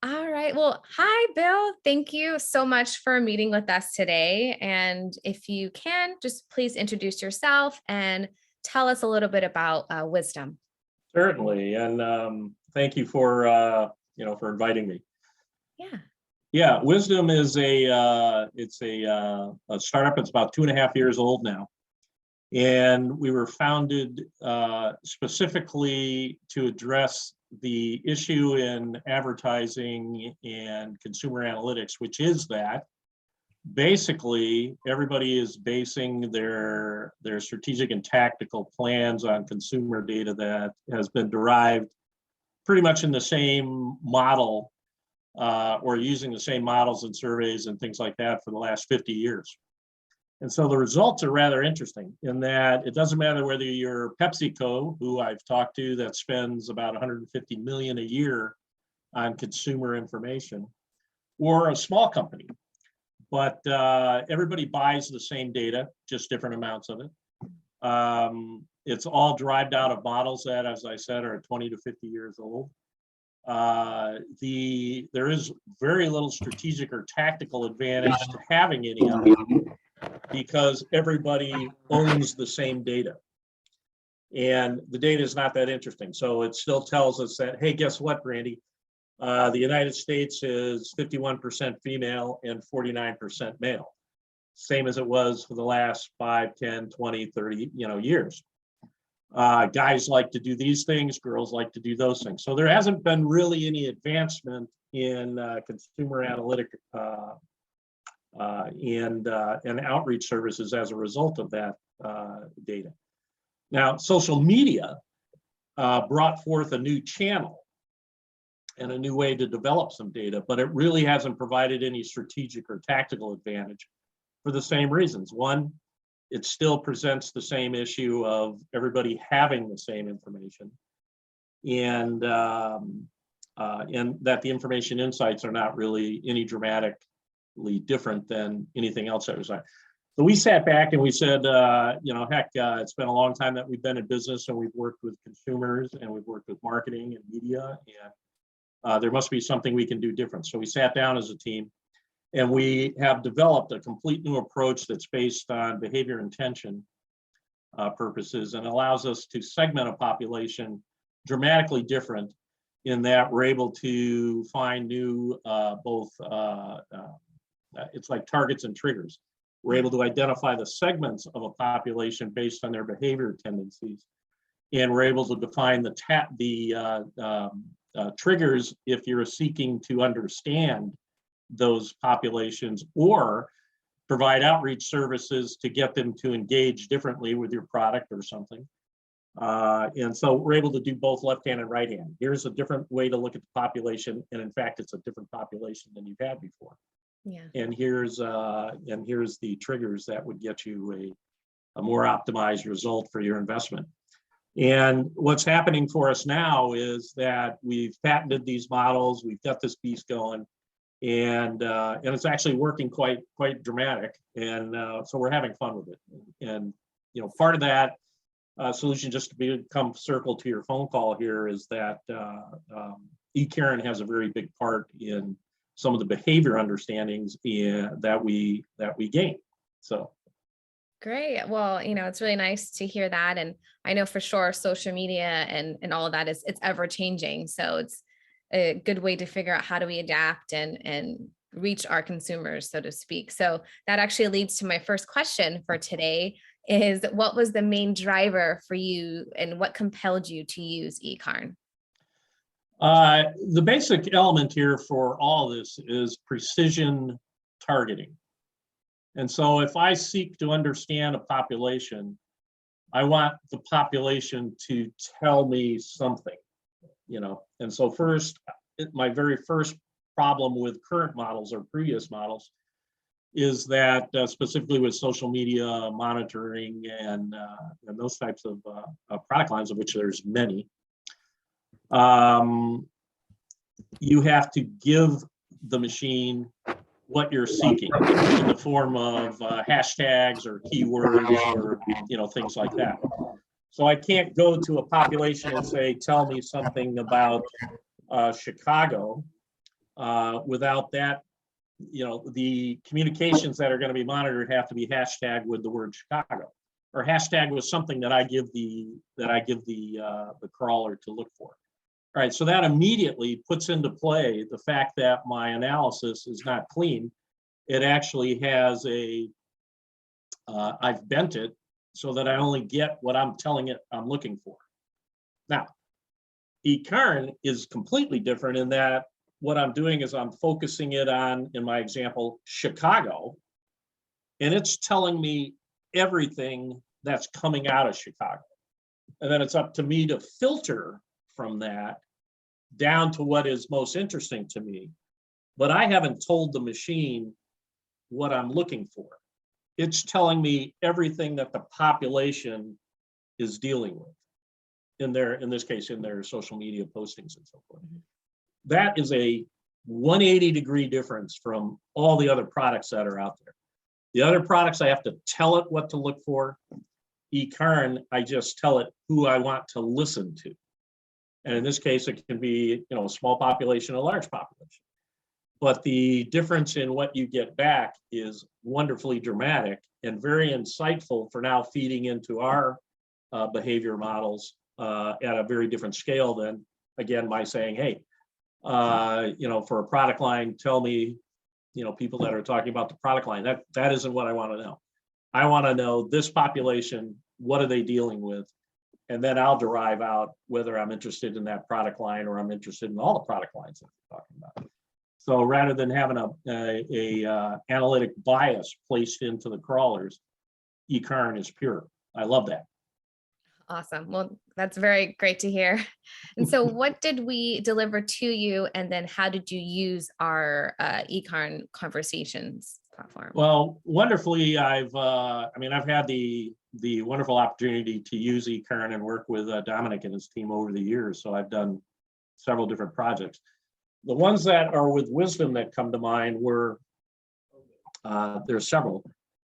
All right. Well, hi, Bill. Thank you so much for meeting with us today. And if you can, just please introduce yourself and tell us a little bit about Whysdom. Certainly, and thank you for for inviting me. Yeah. Yeah, Whysdom is a startup. It's about 2.5 years old now, and we were founded specifically to address the issue in advertising and consumer analytics, which is that basically everybody is basing their strategic and tactical plans on consumer data that has been derived pretty much in the same model or using the same models and surveys and things like that for the last 50 years. And so the results are rather interesting in that it doesn't matter whether you're PepsiCo, who I've talked to that spends about 150 million a year on consumer information, or a small company, but everybody buys the same data, just different amounts of it. It's all derived out of models that, as I said, are 20 to 50 years old. There is very little strategic or tactical advantage to having any of it because everybody owns the same data. And the data is not that interesting. So it still tells us that, hey, guess what, Brandy? The United States is 51% female and 49% male, same as it was for the last 5, 10, 20, 30 years. Guys like to do these things, girls like to do those things. So there hasn't been really any advancement in consumer analytic and outreach services as a result of that data. Now, social media brought forth a new channel and a new way to develop some data, but it really hasn't provided any strategic or tactical advantage for the same reasons. One, it still presents the same issue of everybody having the same information, and that the information insights are not really any dramatically different than anything else that was on. So we sat back and we said, heck, it's been a long time that we've been in business and we've worked with consumers and we've worked with marketing and media, and there must be something we can do different. So we sat down as a team and we have developed a complete new approach that's based on behavior intention purposes and allows us to segment a population dramatically different in that we're able to find new it's like targets and triggers. We're able to identify the segments of a population based on their behavior tendencies, and we're able to define the triggers if you're seeking to understand those populations or provide outreach services to get them to engage differently with your product or something. And so we're able to do both left hand and right hand. Here's a different way to look at the population, and in fact, it's a different population than you've had before. Yeah. And here's the triggers that would get you a more optimized result for your investment. And what's happening for us now is that we've patented these models, we've got this beast going, and it's actually working quite dramatic. And so we're having fun with it. And part of that solution, just to come circle to your phone call here, is that eCaring has a very big part in some of the behavior understandings that we gain. So. Great. Well, it's really nice to hear that. And I know for sure social media and all of that it's ever changing. So it's a good way to figure out how do we adapt and reach our consumers, so to speak. So that actually leads to my first question for today is, what was the main driver for you and what compelled you to use eCaring? The basic element here for all this is precision targeting. And so if I seek to understand a population, I want the population to tell me something, And so first, my very first problem with current models or previous models is that specifically with social media monitoring and those types of product lines, of which there's many, you have to give the machine what you're seeking in the form of hashtags or keywords or things like that. So I can't go to a population and say, tell me something about Chicago, Without that, the communications that are going to be monitored have to be hashtagged with the word Chicago, or hashtag with something that I give the crawler to look for. All right, so that immediately puts into play the fact that my analysis is not clean. It actually has I've bent it so that I only get what I'm telling it I'm looking for. Now, eCarn is completely different in that what I'm doing is I'm focusing it on, in my example, Chicago, and it's telling me everything that's coming out of Chicago. And then it's up to me to filter from that down to what is most interesting to me. But I haven't told the machine what I'm looking for. It's telling me everything that the population is dealing with in this case, in their social media postings and so forth. That is a 180-degree difference from all the other products that are out there. The other products, I have to tell it what to look for. eCarn, I just tell it who I want to listen to. And in this case, it can be, a small population, a large population. But the difference in what you get back is wonderfully dramatic and very insightful for now feeding into our behavior models at a very different scale than, again, my saying, hey, for a product line, tell me, people that are talking about the product line. That isn't what I want to know. I want to know this population, what are they dealing with? And then I'll derive out whether I'm interested in that product line or I'm interested in all the product lines that we're talking about. So rather than having a analytic bias placed into the crawlers, eCarn is pure. I love that. Awesome. Well, that's very great to hear. And so what did we deliver to you? And then how did you use our eCarn conversations platform? Well, wonderfully, I've had the wonderful opportunity to use eCarn and work with Dominic and his team over the years. So I've done several different projects. The ones that are with Whysdom that come to mind were, there's several.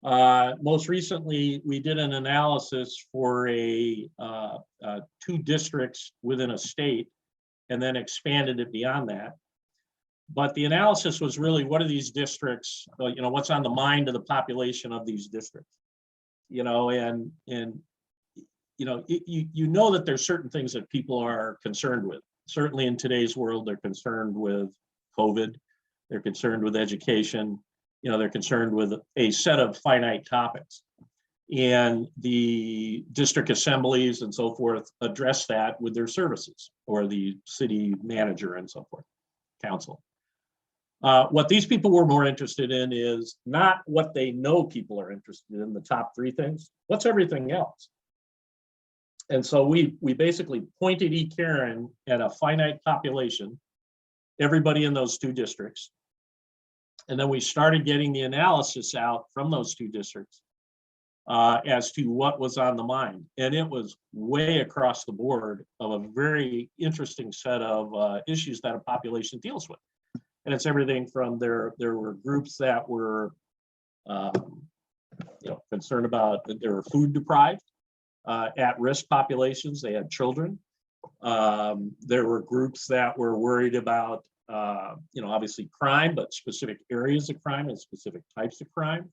Most recently, we did an analysis for two districts within a state and then expanded it beyond that. But the analysis was really, what are these districts, what's on the mind of the population of these districts? You know that there's certain things that people are concerned with. Certainly in today's world, they're concerned with COVID, they're concerned with education, they're concerned with a set of finite topics. And the district assemblies and so forth address that with their services, or the city manager and so forth, council. What these people were more interested in is not what they know people are interested in, the top three things, what's everything else? And so we basically pointed eCarn at a finite population, everybody in those two districts. And then we started getting the analysis out from those two districts as to what was on the mind. And it was way across the board of a very interesting set of issues that a population deals with. And it's everything from there were groups that were concerned about that they were food deprived, at-risk populations, they had children. There were groups that were worried about obviously crime, but specific areas of crime and specific types of crime.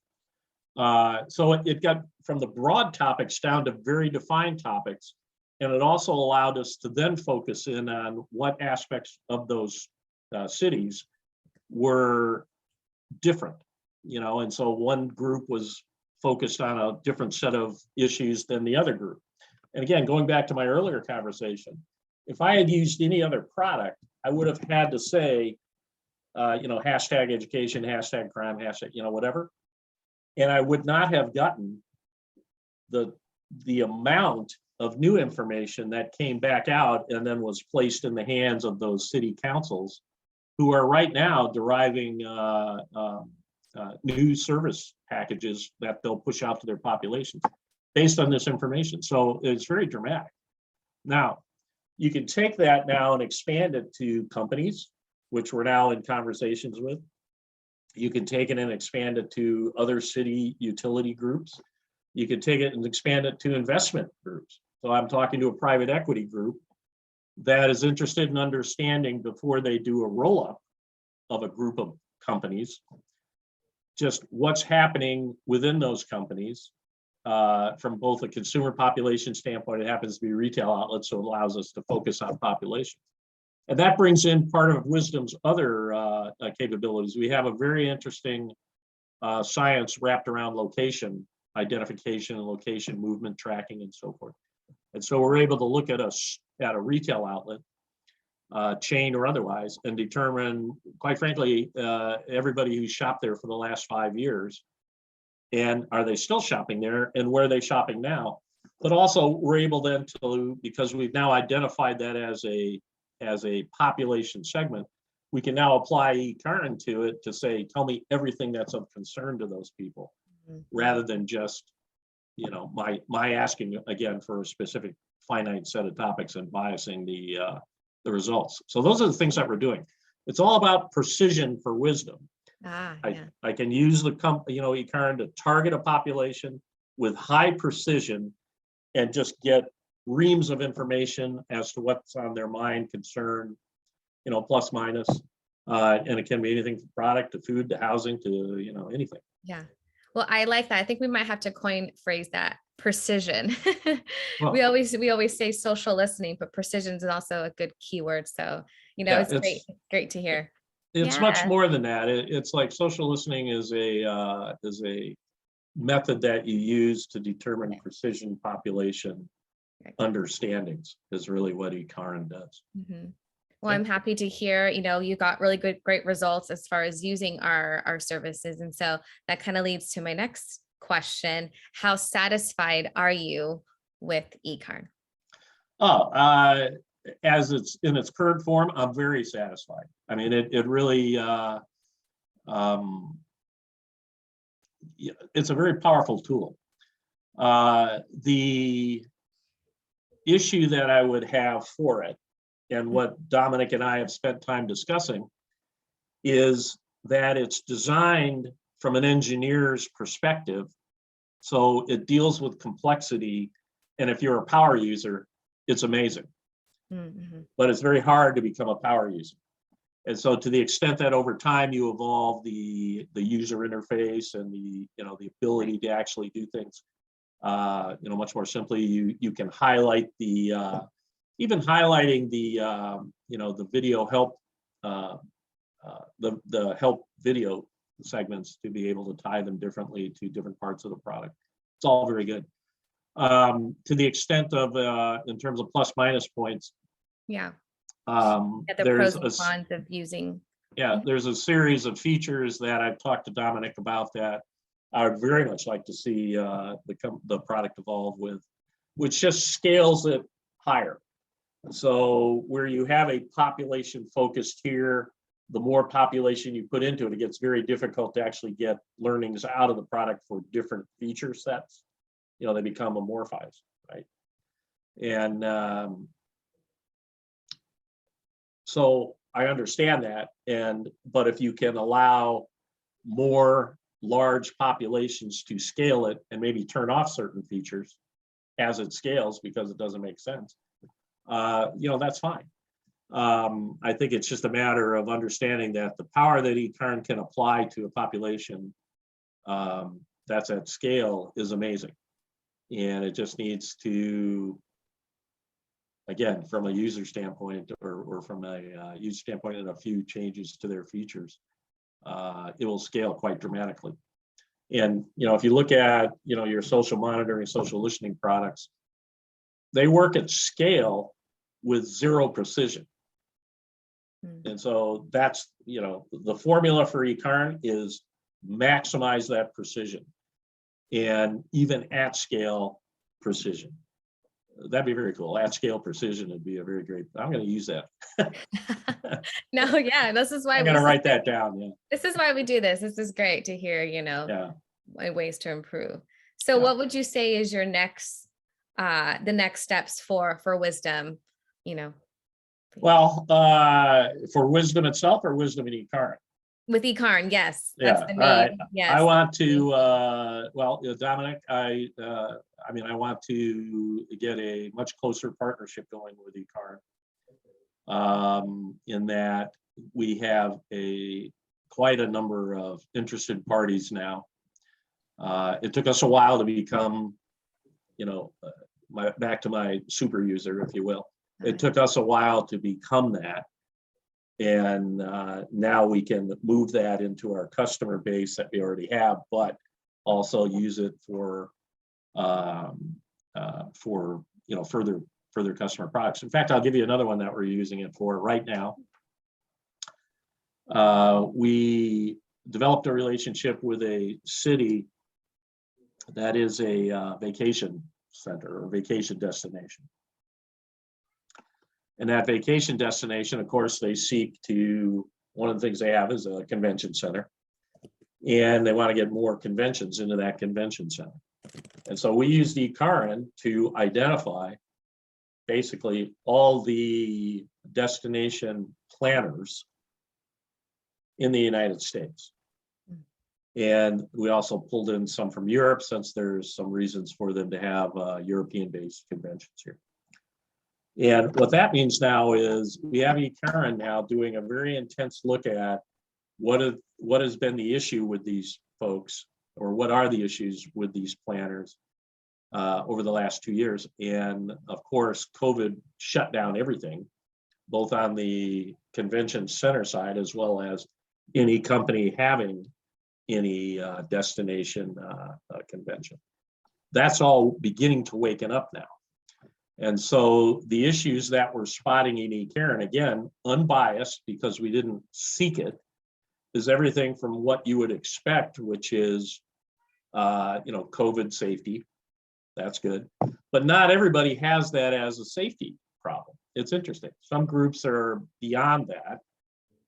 So it got from the broad topics down to very defined topics. And it also allowed us to then focus in on what aspects of those cities were different, and so one group was focused on a different set of issues than the other group. And again, going back to my earlier conversation, if I had used any other product, I would have had to say, hashtag education, hashtag crime, hashtag, whatever. And I would not have gotten the amount of new information that came back out and then was placed in the hands of those city councils, who are right now deriving new service packages that they'll push out to their populations based on this information. So it's very dramatic. Now, you can take that now and expand it to companies, which we're now in conversations with. You can take it and expand it to other city utility groups. You can take it and expand it to investment groups. So I'm talking to a private equity group that is interested in understanding before they do a roll-up, of a group of companies, just what's happening within those companies from both a consumer population standpoint. It happens to be retail outlets, so it allows us to focus on population. And that brings in part of Whysdom's other capabilities. We have a very interesting science wrapped around location identification and location movement tracking and so forth. And so we're able to look at a retail outlet, chain or otherwise, and determine, quite frankly, everybody who's shopped there for the last 5 years, and are they still shopping there, and where are they shopping now? But also we're able then to, because we've now identified that as a population segment, we can now apply eCarn to it to say, tell me everything that's of concern to those people, rather than just, you know, my asking again for a specific finite set of topics and biasing the results. So those are the things that we're doing. It's all about precision for Whysdom. I can use the eCarn to target a population with high precision and just get reams of information as to what's on their mind, concern, you know, plus minus, and it can be anything from product to food to housing to, you know, anything. Yeah. Well, I like that. I think we might have to phrase that precision. Well, we always say social listening, but precision is also a good keyword. So, you know, yeah, it's great to hear. It's much more than that. It's like social listening is a method that you use to determine precision population understandings, is really what eCarn does. Mm-hmm. Well, I'm happy to hear, you know, you got really great results as far as using our services. And so that kind of leads to my next question. How satisfied are you with eCarn? Oh, as it's in its current form, I'm very satisfied. I mean, it really, it's a very powerful tool. The issue that I would have for it, and what Dominic and I have spent time discussing, is that it's designed from an engineer's perspective. So it deals with complexity. And if you're a power user, it's amazing. Mm-hmm. But it's very hard to become a power user. And so to the extent that over time you evolve the user interface and the ability to actually do things, much more simply, you can highlight even highlighting the video help, the help video segments, to be able to tie them differently to different parts of the product. It's all very good. To the extent of in terms of plus minus points. Yeah. The pros and cons of using. Yeah, there's a series of features that I've talked to Dominic about that I would very much like to see the product evolve with, which just scales it higher. So where you have a population focused here, the more population you put into it, it gets very difficult to actually get learnings out of the product for different feature sets. You know, they become amorphized, right? And so I understand that, but if you can allow more large populations to scale it and maybe turn off certain features as it scales because it doesn't make sense, that's fine. I think it's just a matter of understanding that the power that eCarn can apply to a population that's at scale is amazing. And it just needs to, again, from a user standpoint or from a user standpoint and a few changes to their features, it will scale quite dramatically. And, if you look at, your social monitoring, social listening products, they work at scale with zero precision. And so that's, the formula for eCarn is maximize that precision, and even at scale precision. That'd be very cool. At scale precision would be a very great. I'm going to use that. No, yeah, this is why I'm going to write that down. Yeah. This is why we do this. This is great to hear, ways to improve. So what would you say is your next, the next steps for Whysdom, Well, for Whysdom itself or Whysdom and eCarn? With eCarn, yes. That's the main. All right. Yes. I want to, Dominic, I want to get a much closer partnership going with eCarn. In that we have quite a number of interested parties now. It took us a while to become, back to my super user, if you will. It took us a while to become that. And now we can move that into our customer base that we already have, but also use it for further customer products. In fact, I'll give you another one that we're using it for right now. We developed a relationship with a city that is a vacation center or vacation destination. And that vacation destination, of course, they seek to, one of the things they have is a convention center. And they want to get more conventions into that convention center. And so we use eCurrent to identify basically all the destination planners in the United States. And we also pulled in some from Europe, since there's some reasons for them to have European-based conventions here. And what that means now is we have eCurrent now doing a very intense look at what has been the issue with these folks, or what are the issues with these planners over the last 2 years. And of course, COVID shut down everything, both on the convention center side as well as any company having any destination convention. That's all beginning to waken up now. And so the issues that we're spotting in eCurrent, again, unbiased because we didn't seek it, is everything from what you would expect, which is, COVID safety. That's good. But not everybody has that as a safety problem. It's interesting. Some groups are beyond that,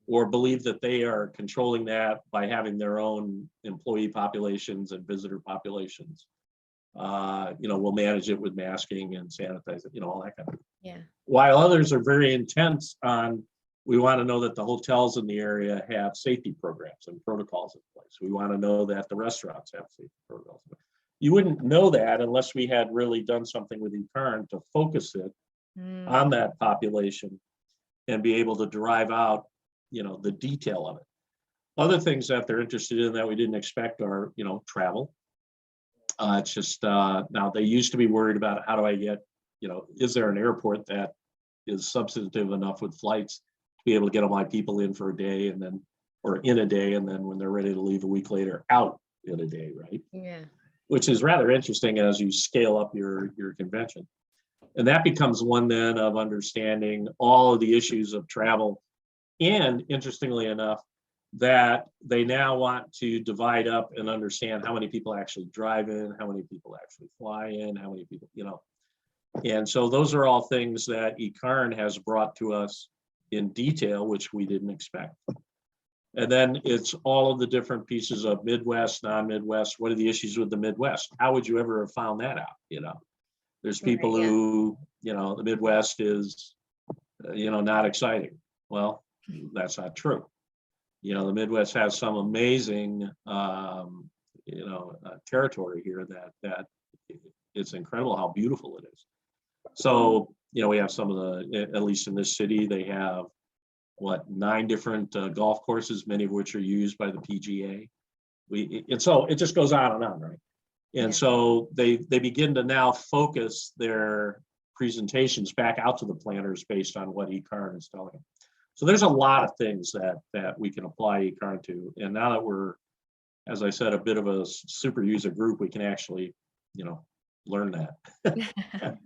or believe that they are controlling that by having their own employee populations and visitor populations. We'll manage it with masking and sanitizing, all that kind of thing. Yeah. While others are very intense on, we want to know that the hotels in the area have safety programs and protocols in place. We want to know that the restaurants have safety protocols. You wouldn't know that unless we had really done something with eCurrent to focus it on that population and be able to derive out, the detail of it. Other things that they're interested in that we didn't expect are, travel. It's just now they used to be worried about how do I get, is there an airport that is substantive enough with flights to be able to get all my people in for a day and then, or in a day, and then when they're ready to leave a week later, out in a day, right? Yeah. Which is rather interesting as you scale up your convention. And that becomes one then of understanding all of the issues of travel. And interestingly enough, that they now want to divide up and understand how many people actually drive in, how many people actually fly in, how many people, And so those are all things that eCurrent has brought to us in detail, which we didn't expect. And then it's all of the different pieces of Midwest, non-Midwest. What are the issues with the Midwest? How would you ever have found that out? There's people who, the Midwest is, not exciting. Well, that's not true. The Midwest has some amazing, territory here that it's incredible how beautiful it is. So, we have some of the, at least in this city, they have 9 different golf courses, many of which are used by the PGA. And so it just goes on, right? And so they begin to now focus their presentations back out to the planners based on what eCurrent is telling them. So there's a lot of things that we can apply eCurrent to. And now that we're, as I said, a bit of a super user group, we can actually, learn that.